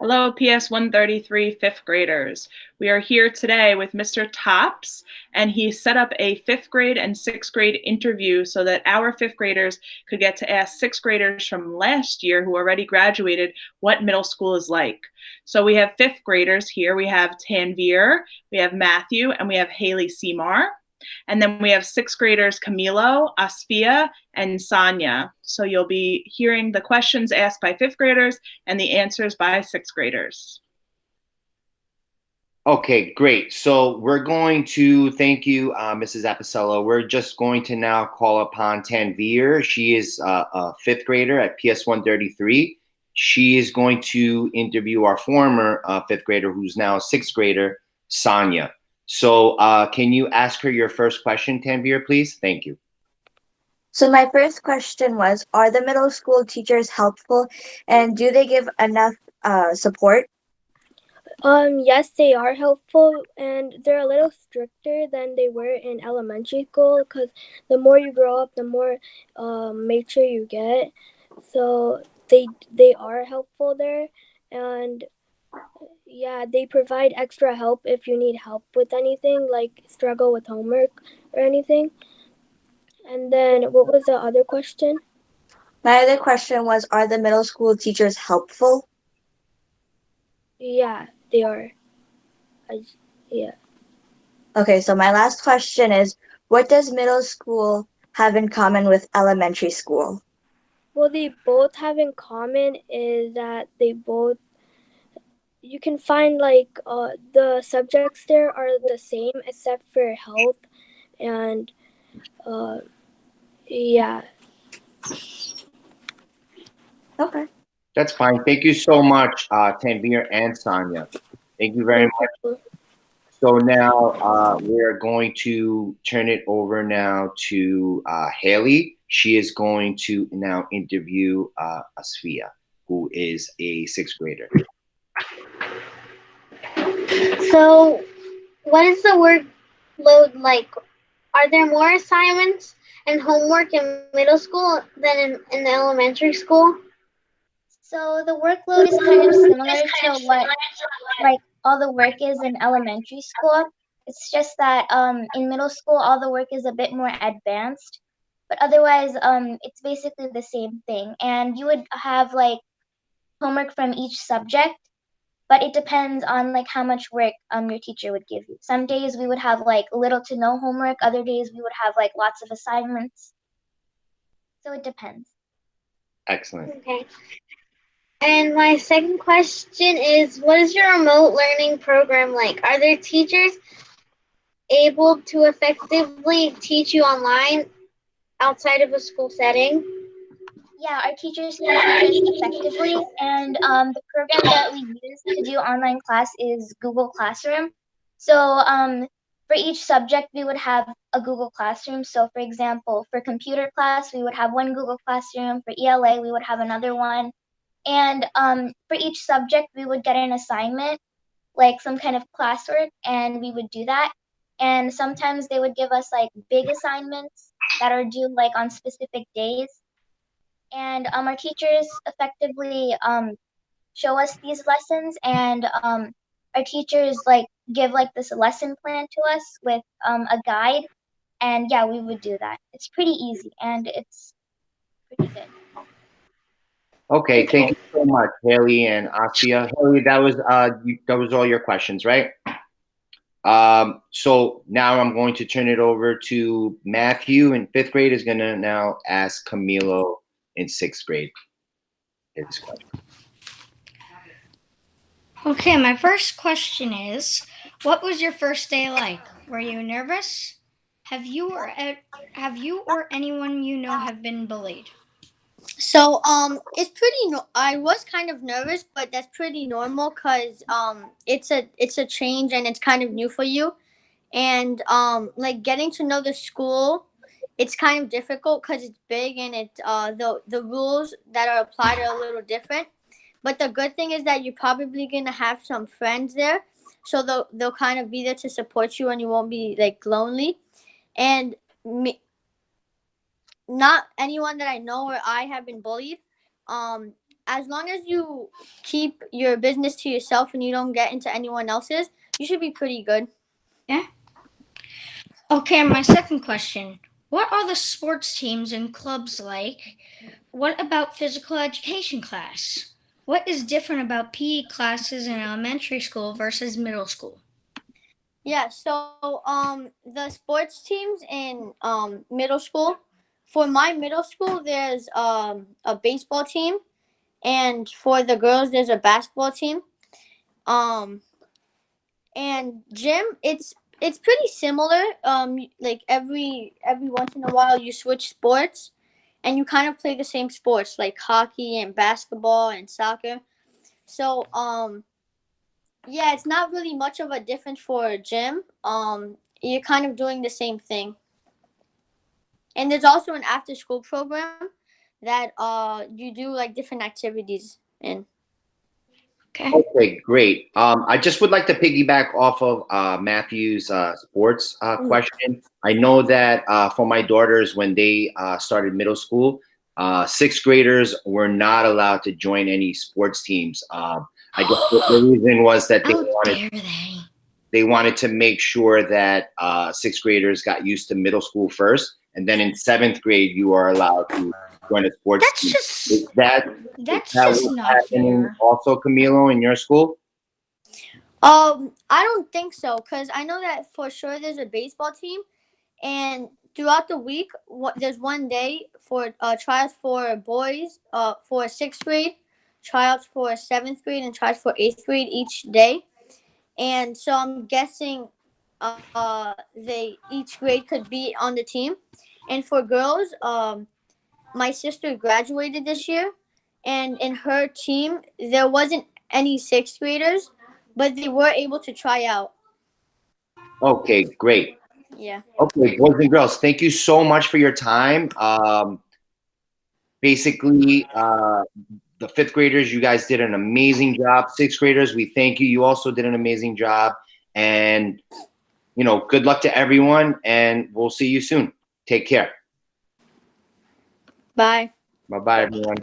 Hello, PS 133 fifth graders. We are here today with Mr. Tops, and he set up a fifth grade and sixth grade interview so that our fifth graders could get to ask sixth graders from last year who already graduated what middle school is like. So we have fifth graders here. We have Tanvir, we have Matthew, and we have Haley Seymour. And then we have sixth graders Camilo, Asfia, and Sonia. So you'll be hearing the questions asked by fifth graders and the answers by sixth graders. Okay, great. So we're going to thank you, Mrs. Apicello. We're just going to now call upon Tanvir. She is a fifth grader at PS 133. She is going to interview our former fifth grader, who's now a sixth grader, Sonia. So can you ask her your first question, Tanvir, please? Thank you. So my first question was, are the middle school teachers helpful and do they give enough support? Yes, they are helpful, and they're a little stricter than they were in elementary school because the more you grow up, the more mature you get. So they are helpful there, and yeah, they provide extra help if you need help with anything, like struggle with homework or anything. And then what was the other question? My other question was, are the middle school teachers helpful? Yeah, they are. Yeah. Okay, so my last question is, what does middle school have in common with elementary school? Well, they both have in common is that you can find like the subjects there are the same except for health and yeah. Okay. That's fine. Thank you so much, Tanvir and Sonia. Thank you very much. So now we're going to turn it over now to Haley. She is going to now interview Asfia, who is a sixth grader. So, what is the workload like? Are there more assignments and homework in middle school than in the elementary school? So the workload is kind of similar to what like all the work is in elementary school. It's just that in middle school all the work is a bit more advanced, but otherwise it's basically the same thing. And you would have like homework from each subject, but it depends on like how much work your teacher would give you. Some days we would have like little to no homework, other days we would have like lots of assignments. So it depends. Excellent. Okay. And my second question is, what is your remote learning program like? Are there teachers able to effectively teach you online outside of a school setting? Yeah, our teachers can teach us effectively, and the program that we use to do online class is Google Classroom. So for each subject, we would have a Google Classroom. So for example, for computer class, we would have one Google Classroom. For ELA, we would have another one. And for each subject, we would get an assignment, like some kind of classwork, and we would do that. And sometimes they would give us like big assignments that are due like on specific days. And our teachers effectively show us these lessons, and our teachers like give like this lesson plan to us with a guide. And yeah, we would do that. It's pretty easy and it's pretty good. Okay, thank you so much, Haley and Asfia. Haley, that was all your questions, right? So now I'm going to turn it over to Matthew in fifth grade is going to now ask Camilo in sixth grade his question. Okay, my first question is, what was your first day like? Were you nervous? Have you or anyone you know have been bullied? So it's pretty. I was kind of nervous, but that's pretty normal because it's a change and it's kind of new for you, and like getting to know the school, it's kind of difficult because it's big and it's the rules that are applied are a little different. But the good thing is that you're probably gonna have some friends there, so they'll kind of be there to support you and you won't be like lonely, and not anyone that I know or I have been bullied. as long as you keep your business to yourself and you don't get into anyone else's, you should be pretty good. Yeah. Okay, and my second question. What are the sports teams and clubs like? What about physical education class? What is different about PE classes in elementary school versus middle school? Yeah, so the sports teams in middle school, for my middle school there's a baseball team, and for the girls there's a basketball team. Um and gym, it's pretty similar. Like every once in a while you switch sports and you kind of play the same sports like hockey and basketball and soccer. So yeah, it's not really much of a difference for gym. You're kind of doing the same thing. And there's also an after school program that you do like different activities in. Okay. Okay, great. I just would like to piggyback off of Matthew's sports question. I know that for my daughters, when they started middle school, sixth graders were not allowed to join any sports teams. I guess the reason was that How dare they? they wanted to make sure that sixth graders got used to middle school first, and then in seventh grade you are allowed to join a sports That's team. just Is that just what's not happening fair. also, Camilo, in your school? I don't think so, because I know that for sure there's a baseball team, and throughout the week, there's one day for tryouts for boys, for sixth grade, tryouts for seventh grade, and tryouts for eighth grade each day. And so I'm guessing they each grade could be on the team. And for girls, my sister graduated this year, and in her team there wasn't any sixth graders, but they were able to try out. Okay, great. Yeah. Okay, boys and girls, thank you so much for your time. Basically, the fifth graders, you guys did an amazing job. Sixth graders, we thank you. You also did an amazing job. And, you know, good luck to everyone, and we'll see you soon. Take care. Bye. Bye-bye, everyone.